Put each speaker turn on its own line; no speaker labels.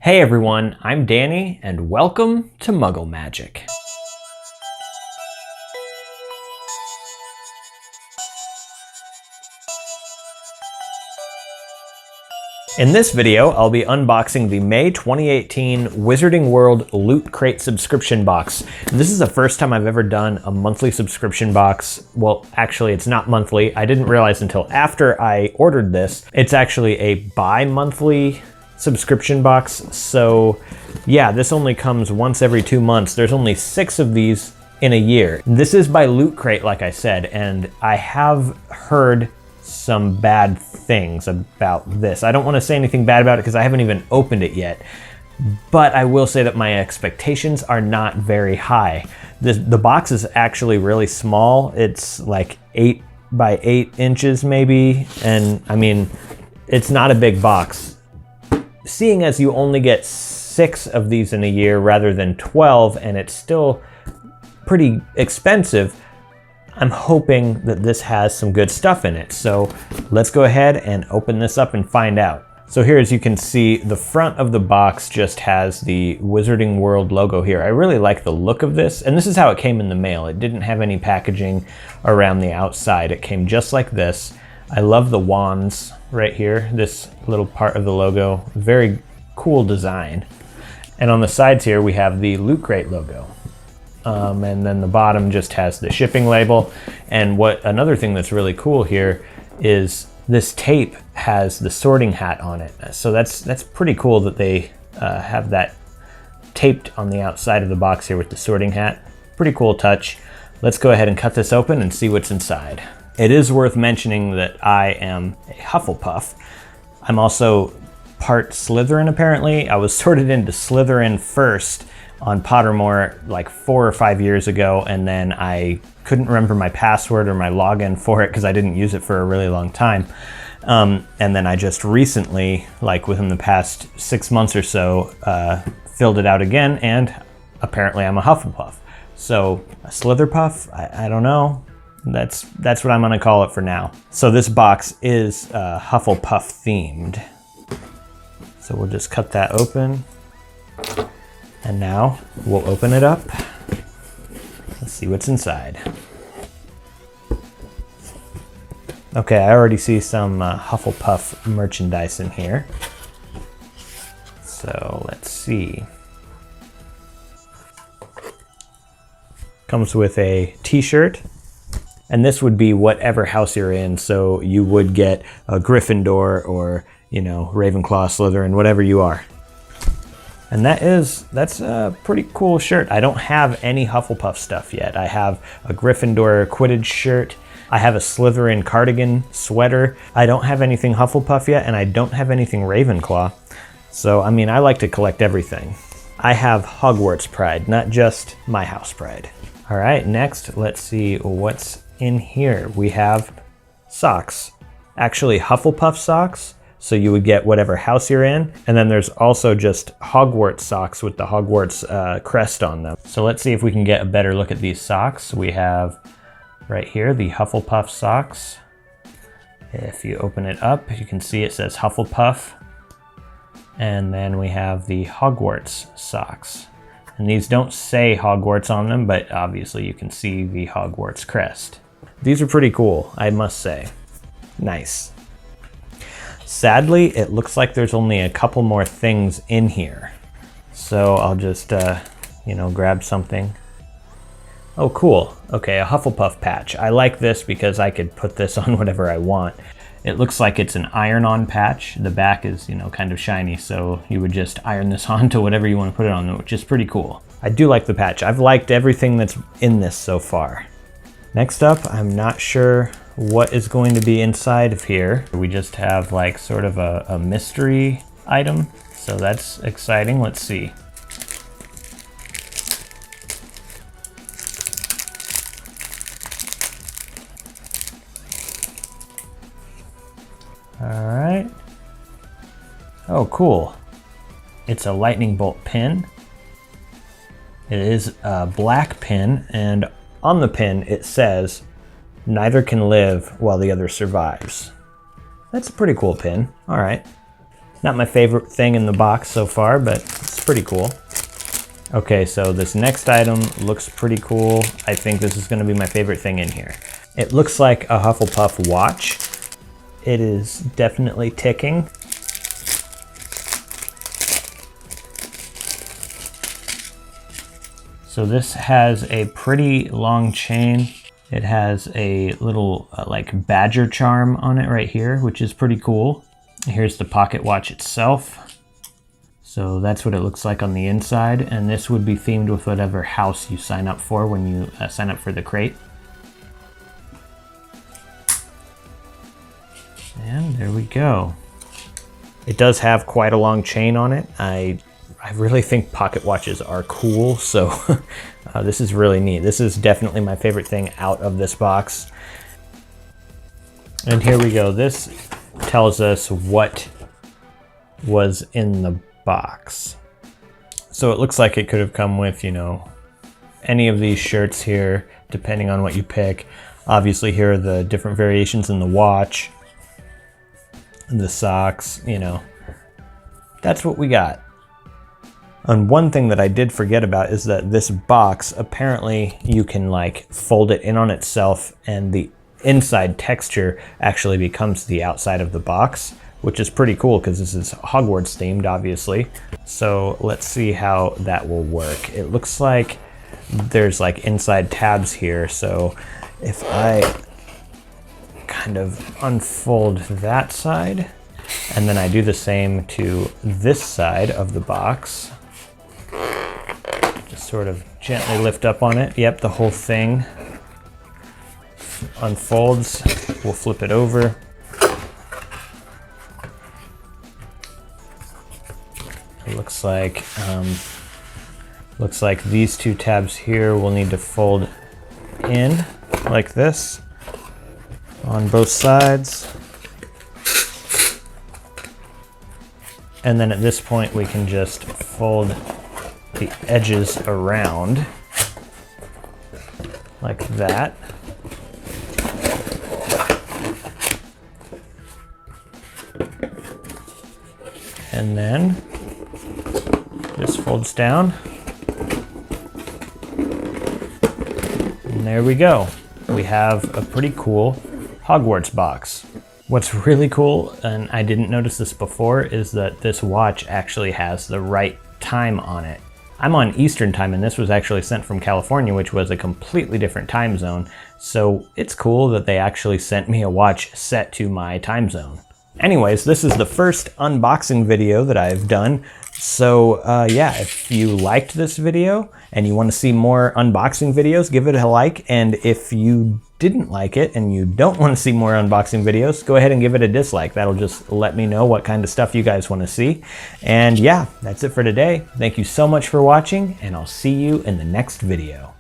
Hey everyone, I'm Danny, and welcome to Muggle Magic. In this video, I'll be unboxing the May 2018 Wizarding World Loot Crate subscription box. This is the first time I've ever done a monthly subscription box. Well, actually, it's not monthly. I didn't realize until after I ordered this. It's actually a bi-monthly subscription box. So yeah, this only comes once every 2 months. There's only 6 of these in a year. This is by Loot Crate, like I said, and I have heard some bad things about this. I don't want to say anything bad about it because I haven't even opened it yet, but I will say that my expectations are not very high. The box is actually really small. It's like 8 by 8 inches maybe, and I mean, it's not a big box. Seeing as you only get 6 of these in a year rather than 12, and it's still pretty expensive, I'm hoping that this has some good stuff in it. So let's go ahead and open this up and find out. So here, as you can see, the front of the box just has the Wizarding World logo here. I really like the look of this, and this is how it came in the mail. It didn't have any packaging around the outside. It came just like this. I love the wands right here, this little part of the logo. Very cool design. And on the sides here, we have the Loot Crate logo. And then the bottom just has the shipping label. And another thing that's really cool here is this tape has the sorting hat on it. So that's pretty cool that they have that taped on the outside of the box here with the sorting hat. Pretty cool touch. Let's go ahead and cut this open and see what's inside. It is worth mentioning that I am a Hufflepuff. I'm also part Slytherin, apparently. I was sorted into Slytherin first on Pottermore like 4 or 5 years ago, and then I couldn't remember my password or my login for it because I didn't use it for a really long time. And then I just recently, like within the past 6 months or so, filled it out again, and apparently I'm a Hufflepuff. So a Slitherpuff, I don't know. That's what I'm gonna call it for now. So this box is Hufflepuff themed. So we'll just cut that open. And now we'll open it up. Let's see what's inside. Okay, I already see some Hufflepuff merchandise in here. So let's see. Comes with a t-shirt. And this would be whatever house you're in. So you would get a Gryffindor or, you know, Ravenclaw, Slytherin, whatever you are. And that's a pretty cool shirt. I don't have any Hufflepuff stuff yet. I have a Gryffindor Quidditch shirt. I have a Slytherin cardigan sweater. I don't have anything Hufflepuff yet, and I don't have anything Ravenclaw. So, I mean, I like to collect everything. I have Hogwarts pride, not just my house pride. All right, next, let's see what's in here. We have socks. Actually, Hufflepuff socks. So you would get whatever house you're in. And then there's also just Hogwarts socks with the Hogwarts crest on them. So let's see if we can get a better look at these socks. We have right here the Hufflepuff socks. If you open it up, you can see it says Hufflepuff. And then we have the Hogwarts socks. And these don't say Hogwarts on them, but obviously you can see the Hogwarts crest. These are pretty cool, I must say. Nice. Sadly, it looks like there's only a couple more things in here. So I'll just, you know, grab something. Oh, cool. Okay, a Hufflepuff patch. I like this because I could put this on whatever I want. It looks like it's an iron-on patch. The back is, you know, kind of shiny, so you would just iron this on to whatever you want to put it on, which is pretty cool. I do like the patch. I've liked everything that's in this so far. Next up, I'm not sure what is going to be inside of here. We just have like sort of a mystery item. So that's exciting. Let's see. All right. Oh, cool. It's a lightning bolt pin. It is a black pin, and on the pin it says, "Neither can live while the other survives." That's a pretty cool pin. All right. Not my favorite thing in the box so far, but it's pretty cool. Okay, so this next item looks pretty cool. I think this is gonna be my favorite thing in here. It looks like a Hufflepuff watch. It is definitely ticking. So this has a pretty long chain. It has a little like badger charm on it right here, which is pretty cool. Here's the pocket watch itself. So that's what it looks like on the inside, and this would be themed with whatever house you sign up for when you sign up for the crate. And there we go. It does have quite a long chain on it. I really think pocket watches are cool, so this is really neat. This is definitely my favorite thing out of this box. And here we go. This tells us what was in the box. So it looks like it could have come with, you know, any of these shirts here, depending on what you pick. Obviously here are the different variations in the watch, the socks, you know, that's what we got. And one thing that I did forget about is that this box, apparently you can like fold it in on itself and the inside texture actually becomes the outside of the box, which is pretty cool because this is Hogwarts themed, obviously. So let's see how that will work. It looks like there's like inside tabs here. So if I kind of unfold that side and then I do the same to this side of the box, just sort of gently lift up on it. Yep, the whole thing unfolds. We'll flip it over. It looks like these two tabs here will need to fold in like this on both sides. And then at this point we can just fold the edges around like that. And then this folds down. And there we go. We have a pretty cool Hogwarts box. What's really cool, and I didn't notice this before, is that this watch actually has the right time on it. I'm on Eastern time and this was actually sent from California, which was a completely different time zone. So it's cool that they actually sent me a watch set to my time zone. Anyways, this is the first unboxing video that I've done. So yeah, if you liked this video and you want to see more unboxing videos, give it a like. And if you didn't like it and you don't want to see more unboxing videos, go ahead and give it a dislike. That'll just let me know what kind of stuff you guys want to see. And yeah, that's it for today. Thank you so much for watching, and I'll see you in the next video.